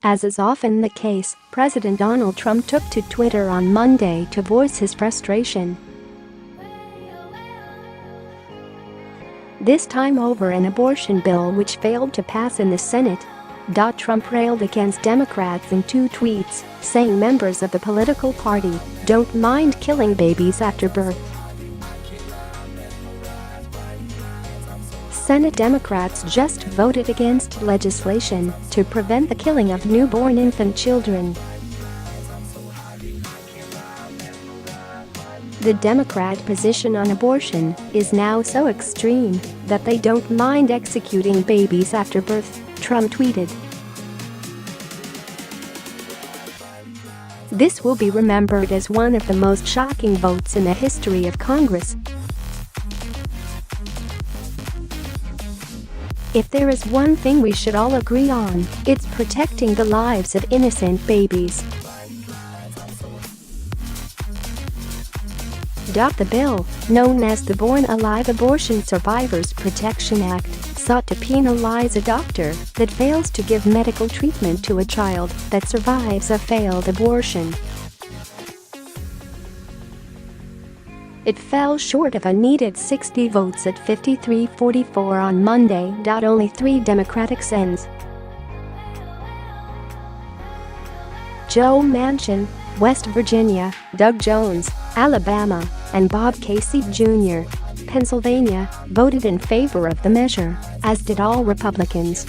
As is often the case, President Donald Trump took to Twitter on Monday to voice his frustration. This time over an abortion bill which failed to pass in the Senate. Trump railed against Democrats in 2 tweets, saying members of the political party don't mind killing babies after birth. Senate Democrats just voted against legislation to prevent the killing of newborn infant children. The Democrat position on abortion is now so extreme that they don't mind executing babies after birth, Trump tweeted. This will be remembered as one of the most shocking votes in the history of Congress. If there is one thing we should all agree on, it's protecting the lives of innocent babies. The bill, known as the Born Alive Abortion Survivors Protection Act, sought to penalize a doctor that fails to give medical treatment to a child that survives a failed abortion. It fell short of a needed 60 votes at 53-44 on Monday. Only 3 Democratic Sens, Joe Manchin, West Virginia, Doug Jones, Alabama, and Bob Casey Jr., Pennsylvania, voted in favor of the measure, as did all Republicans.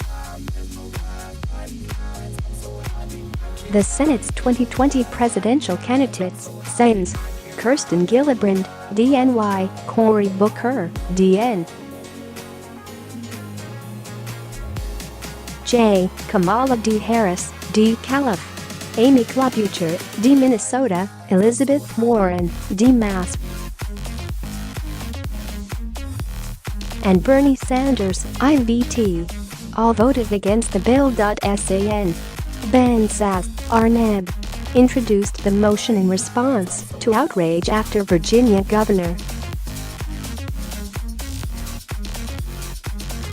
The Senate's 2020 presidential candidates, Sens, Kirsten Gillibrand, DNY, Cory Booker, DN. J. Kamala D. Harris, D. Calif. Amy Klobuchar, D. Minnesota, Elizabeth Warren, D. Mass. And Bernie Sanders, IVT. All voted against the bill. San. Ben Sass, Arnab, introduced the motion in response to outrage after Virginia Governor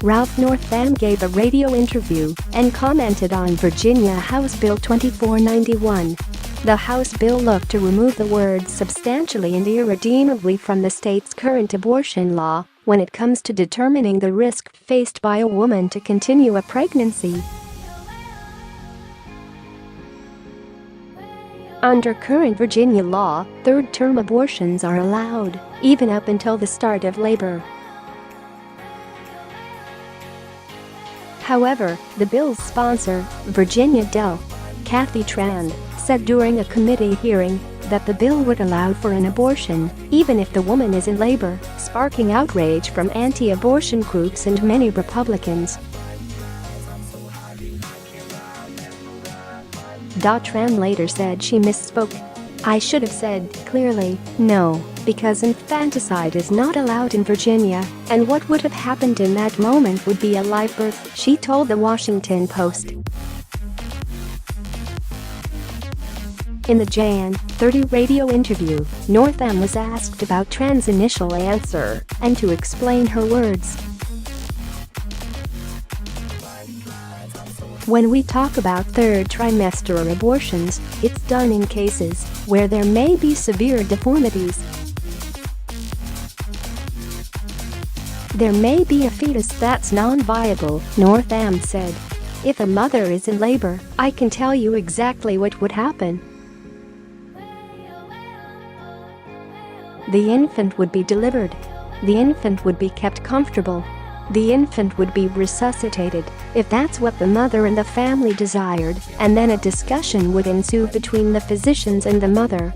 Ralph Northam gave a radio interview and commented on Virginia House Bill 2491. The House bill looked to remove the words substantially and irredeemably from the state's current abortion law when it comes to determining the risk faced by a woman to continue a pregnancy. Under current Virginia law, third-term abortions are allowed, even up until the start of labor. However, the bill's sponsor, Virginia Del. Kathy Trand, said during a committee hearing that the bill would allow for an abortion even if the woman is in labor, sparking outrage from anti-abortion groups and many Republicans. Trand later said she misspoke. "I should have said clearly no, because infanticide is not allowed in Virginia, and what would have happened in that moment would be a live birth," she told the Washington Post. In the Jan. 30 radio interview, Northam was asked about Trand's initial answer and to explain her words. "When we talk about third trimester abortions, it's done in cases where there may be severe deformities. There may be a fetus that's non-viable," Northam said. "If a mother is in labor, I can tell you exactly what would happen. The infant would be delivered. The infant would be kept comfortable. The infant would be resuscitated, if that's what the mother and the family desired, and then a discussion would ensue between the physicians and the mother."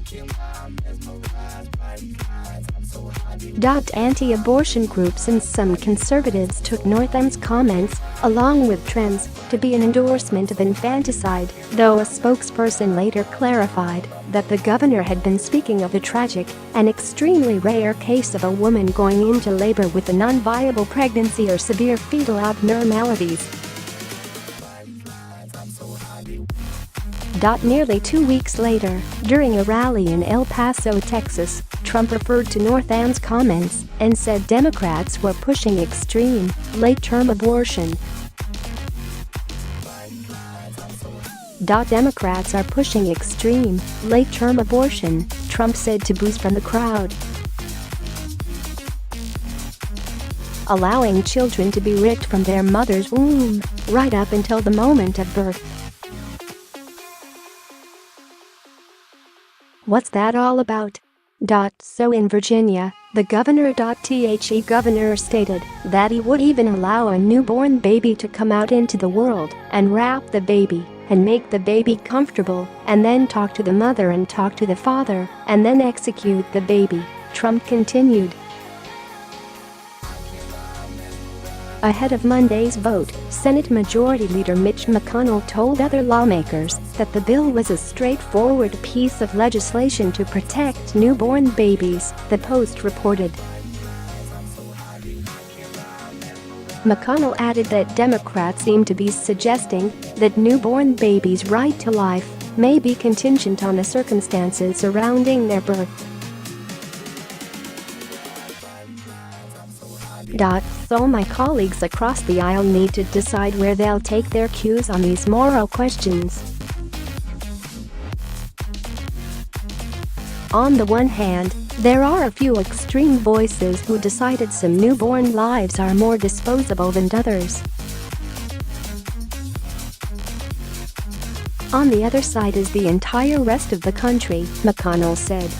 Anti-abortion groups and some conservatives took Northam's comments, along with Trand's, to be an endorsement of infanticide, though a spokesperson later clarified that the governor had been speaking of a tragic and extremely rare case of a woman going into labor with a non-viable pregnancy or severe fetal abnormalities. Nearly 2 weeks later, during a rally in El Paso, Texas, Trump referred to Northam's comments and said Democrats were pushing extreme, late-term abortion. Democrats are pushing extreme, late-term abortion, Trump said to boost from the crowd. Allowing children to be ripped from their mother's womb, right up until the moment of birth. What's that all about? So in Virginia, the governor stated that he would even allow a newborn baby to come out into the world and wrap the baby and make the baby comfortable and then talk to the mother and talk to the father and then execute the baby, Trump continued. Ahead of Monday's vote, Senate Majority Leader Mitch McConnell told other lawmakers that the bill was a straightforward piece of legislation to protect newborn babies, the Post reported. McConnell added that Democrats seem to be suggesting that newborn babies' right to life may be contingent on the circumstances surrounding their birth. So my colleagues across the aisle need to decide where they'll take their cues on these moral questions. On the one hand, there are a few extreme voices who decided some newborn lives are more disposable than others. On the other side is the entire rest of the country, McConnell said.